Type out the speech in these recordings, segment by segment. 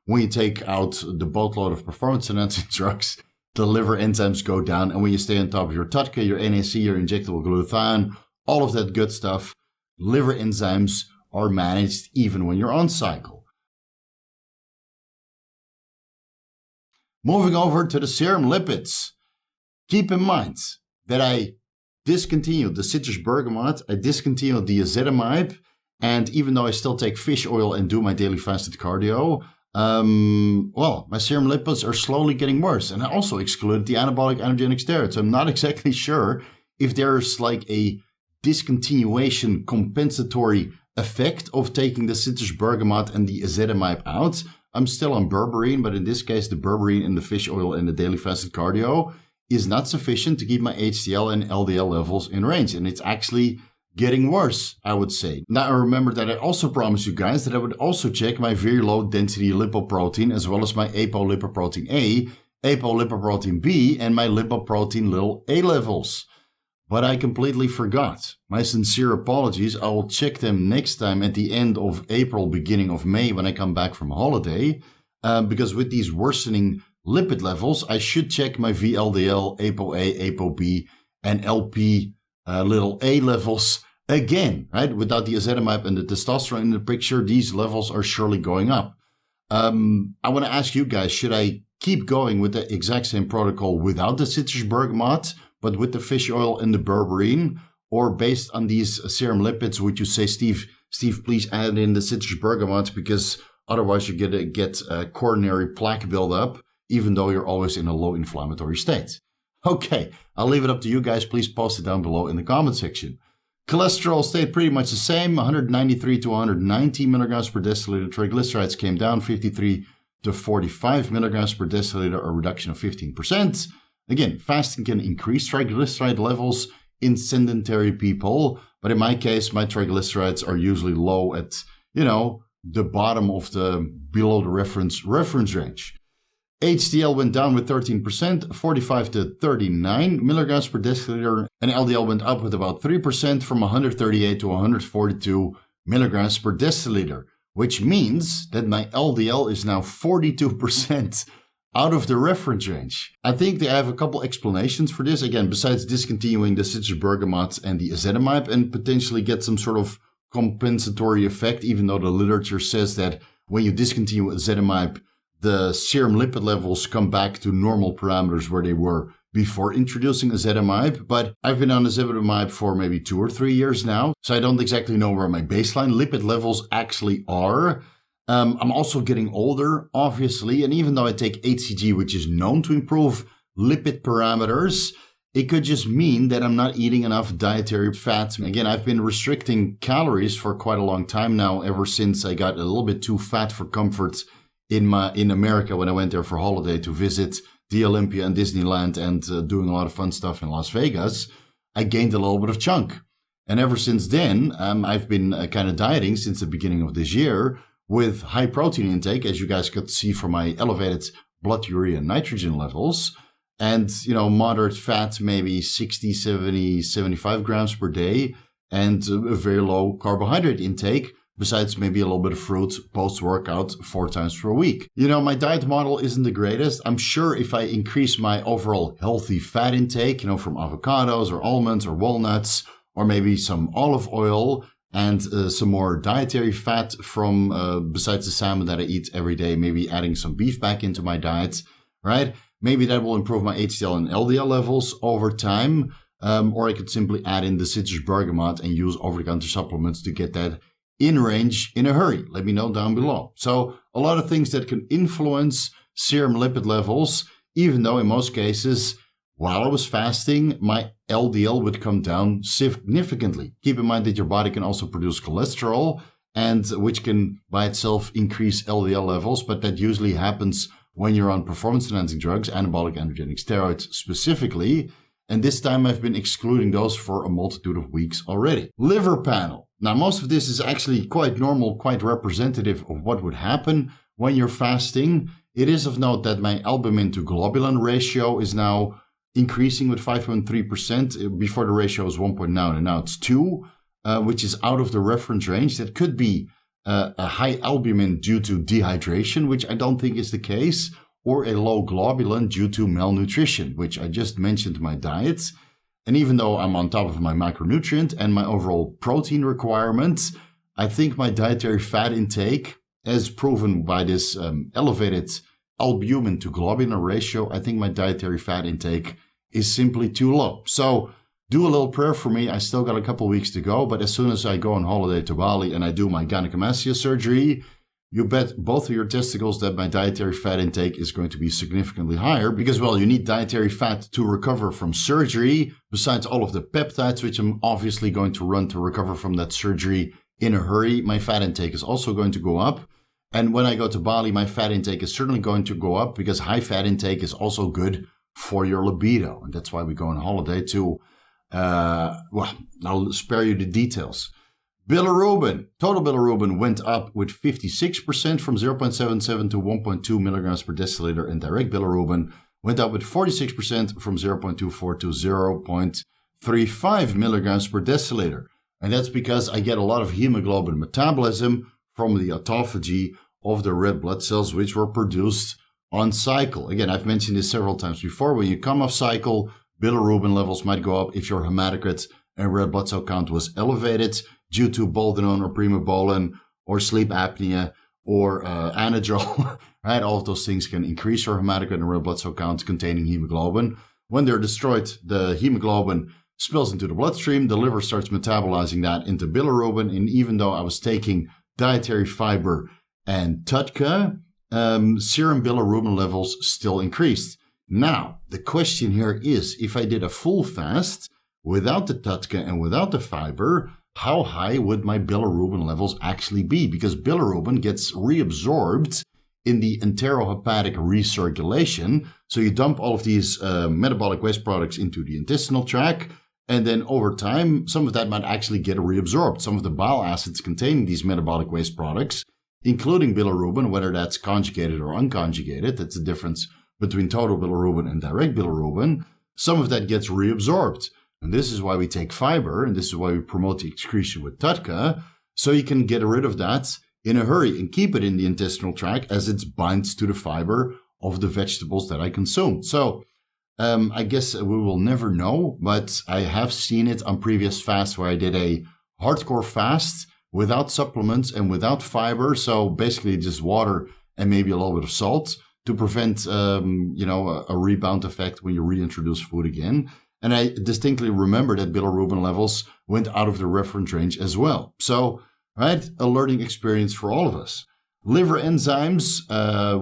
when you take out the boatload of performance-enhancing drugs, the liver enzymes go down. And when you stay on top of your TUDCA, your NAC, your injectable glutathione, all of that good stuff, liver enzymes are managed even when you're on cycle. Moving over to the serum lipids. Keep in mind that I discontinued the citrus bergamot, I discontinued the ezetimibe, and even though I still take fish oil and do my daily fasted cardio, my serum lipids are slowly getting worse. And I also excluded the anabolic androgenic steroids. So I'm not exactly sure if there's like a discontinuation compensatory effect of taking the citrus bergamot and the ezetimibe out. I'm still on berberine, but in this case, the berberine and the fish oil and the daily fasted cardio is not sufficient to keep my HDL and LDL levels in range. And it's actually getting worse, I would say. Now, I remember that I also promised you guys that I would also check my very low density lipoprotein as well as my apolipoprotein A, apolipoprotein B, and my lipoprotein little a levels. But I completely forgot. My sincere apologies. I will check them next time at the end of April, beginning of May when I come back from holiday. Because with these worsening lipid levels, I should check my VLDL, ApoA, ApoB, and LP little a levels again, right? Without the ezetimibe and the testosterone in the picture, these levels are surely going up. I want to ask you guys, should I keep going with the exact same protocol without the citrus bergamot, but with the fish oil and the berberine? Or based on these serum lipids, would you say, Steve, please add in the citrus bergamot because otherwise you're going to get coronary plaque buildup, even though you're always in a low inflammatory state? Okay, I'll leave it up to you guys. Please post it down below in the comment section. Cholesterol stayed pretty much the same, 193 to 190 milligrams per deciliter. Triglycerides came down 53 to 45 milligrams per deciliter, a reduction of 15%. Again, fasting can increase triglyceride levels in sedentary people, but in my case, my triglycerides are usually low at, the bottom of the below the reference range. HDL went down with 13%, 45 to 39 milligrams per deciliter, and LDL went up with about 3% from 138 to 142 milligrams per deciliter, which means that my LDL is now 42% out of the reference range. I think they have a couple explanations for this, again, besides discontinuing the citrus bergamot and the ezetimibe and potentially get some sort of compensatory effect, even though the literature says that when you discontinue ezetimibe, the serum lipid levels come back to normal parameters where they were before introducing ezetimibe. But I've been on ezetimibe for maybe 2 or 3 years now, so I don't exactly know where my baseline lipid levels actually are. I'm also getting older, obviously, and even though I take HCG, which is known to improve lipid parameters, it could just mean that I'm not eating enough dietary fat. Again, I've been restricting calories for quite a long time now, ever since I got a little bit too fat for comfort in America when I went there for holiday to visit the Olympia and Disneyland and doing a lot of fun stuff in Las Vegas. I gained a little bit of chunk. And ever since then, I've been kind of dieting since the beginning of this year with high protein intake, as you guys could see from my elevated blood urea and nitrogen levels. And, moderate fat, maybe 60, 70, 75 grams per day, and a very low carbohydrate intake, besides maybe a little bit of fruit post-workout 4 times per week. My diet model isn't the greatest. I'm sure if I increase my overall healthy fat intake, from avocados or almonds or walnuts, or maybe some olive oil and some more dietary fat from, besides the salmon that I eat every day, maybe adding some beef back into my diet, right? Maybe that will improve my HDL and LDL levels over time. Or I could simply add in the citrus bergamot and use over-the-counter supplements to get that in range in a hurry. Let me know down below. So a lot of things that can influence serum lipid levels, even though in most cases, while I was fasting, my LDL would come down significantly. Keep in mind that your body can also produce cholesterol, and which can by itself increase LDL levels, but that usually happens when you're on performance-enhancing drugs, anabolic androgenic steroids specifically. And this time I've been excluding those for a multitude of weeks already. Liver panel. Now, most of this is actually quite normal, quite representative of what would happen when you're fasting. It is of note that my albumin to globulin ratio is now increasing with 5.3%. Before the ratio was 1.9 and now it's 2, which is out of the reference range. That could be a high albumin due to dehydration, which I don't think is the case, or a low globulin due to malnutrition, which I just mentioned in my diet. And even though I'm on top of my macronutrient and my overall protein requirements, I think my dietary fat intake, as proven by this elevated albumin to globulin ratio, I think my dietary fat intake is simply too low. So do a little prayer for me. I still got a couple weeks to go, but as soon as I go on holiday to Bali and I do my gynecomastia surgery, you bet both of your testicles that my dietary fat intake is going to be significantly higher because, well, you need dietary fat to recover from surgery, besides all of the peptides, which I'm obviously going to run to recover from that surgery in a hurry. My fat intake is also going to go up. And when I go to Bali, my fat intake is certainly going to go up because high fat intake is also good for your libido. And that's why we go on holiday to, well, I'll spare you the details. Bilirubin. Total bilirubin went up with 56% from 0.77 to 1.2 milligrams per deciliter, and direct bilirubin went up with 46% from 0.24 to 0.35 milligrams per deciliter. And that's because I get a lot of hemoglobin metabolism from the autophagy of the red blood cells, which were produced on cycle. Again, I've mentioned this several times before. When you come off cycle, bilirubin levels might go up if your hematocrit and red blood cell count was elevated due to boldenone or primobolan or sleep apnea or anadrol, right? All of those things can increase your hematocrit and red blood cell count containing hemoglobin. When they're destroyed, the hemoglobin spills into the bloodstream. The liver starts metabolizing that into bilirubin. And even though I was taking dietary fiber and TUDCA, serum bilirubin levels still increased. Now, the question here is, if I did a full fast without the TUDCA and without the fiber, how high would my bilirubin levels actually be? Because bilirubin gets reabsorbed in the enterohepatic recirculation. So you dump all of these metabolic waste products into the intestinal tract, and then over time, some of that might actually get reabsorbed. Some of the bile acids containing these metabolic waste products, including bilirubin, whether that's conjugated or unconjugated, that's the difference between total bilirubin and direct bilirubin, some of that gets reabsorbed. And this is why we take fiber, and this is why we promote the excretion with TUDCA, so you can get rid of that in a hurry and keep it in the intestinal tract as it binds to the fiber of the vegetables that I consume. So I guess we will never know, but I have seen it on previous fasts where I did a hardcore fast without supplements and without fiber. So basically just water and maybe a little bit of salt to prevent, a rebound effect when you reintroduce food again. And I distinctly remember that bilirubin levels went out of the reference range as well. So, right, a learning experience for all of us. Liver enzymes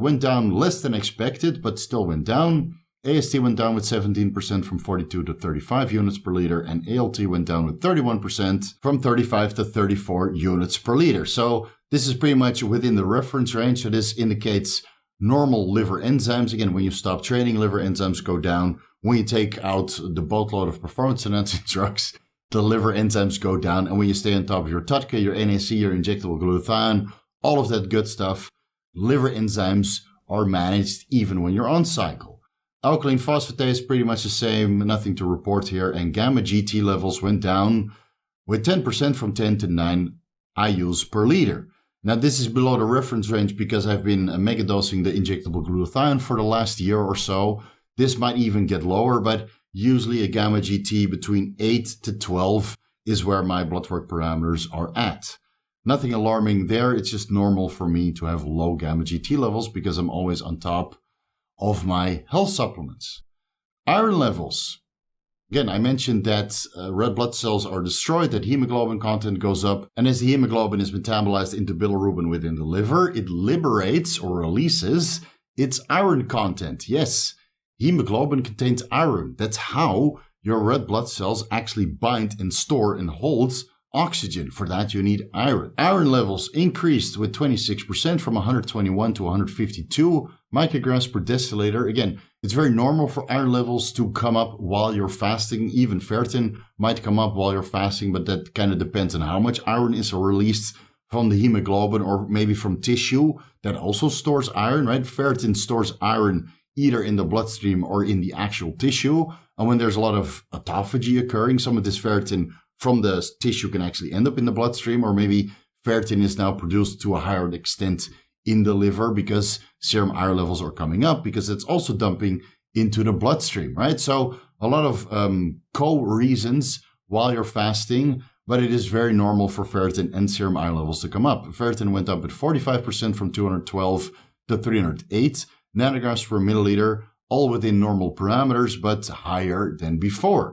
went down less than expected, but still went down. AST went down with 17% from 42 to 35 units per liter, and ALT went down with 31% from 35 to 34 units per liter. So this is pretty much within the reference range. So this indicates normal liver enzymes. Again, when you stop training, liver enzymes go down. When you take out the boatload of performance-enhancing drugs, the liver enzymes go down. And when you stay on top of your TUDCA, your NAC, your injectable glutathione, all of that good stuff, liver enzymes are managed even when you're on cycle. Alkaline phosphatase, pretty much the same, nothing to report here. And gamma GT levels went down with 10% from 10 to 9 IUs per liter. Now, this is below the reference range because I've been megadosing the injectable glutathione for the last year or so. This might even get lower, but usually a gamma GT between 8 to 12 is where my blood work parameters are at. Nothing alarming there. It's just normal for me to have low gamma GT levels because I'm always on top of my health supplements. Iron levels. Again, I mentioned that red blood cells are destroyed, that hemoglobin content goes up, and as the hemoglobin is metabolized into bilirubin within the liver, it liberates or releases its iron content. Yes, hemoglobin contains iron. That's how your red blood cells actually bind and store and hold oxygen. For that, you need iron. Iron levels increased with 26% from 121 to 152 micrograms per deciliter. Again, it's very normal for iron levels to come up while you're fasting. Even ferritin might come up while you're fasting, but that kind of depends on how much iron is released from the hemoglobin or maybe from tissue that also stores iron, right? Ferritin stores iron either in the bloodstream or in the actual tissue. And when there's a lot of autophagy occurring, some of this ferritin from the tissue can actually end up in the bloodstream, or maybe ferritin is now produced to a higher extent in the liver because serum iron levels are coming up, because it's also dumping into the bloodstream, right? So a lot of co-reasons while you're fasting, but it is very normal for ferritin and serum iron levels to come up. Ferritin went up at 45% from 212 to 308 nanograms per milliliter, all within normal parameters, but higher than before.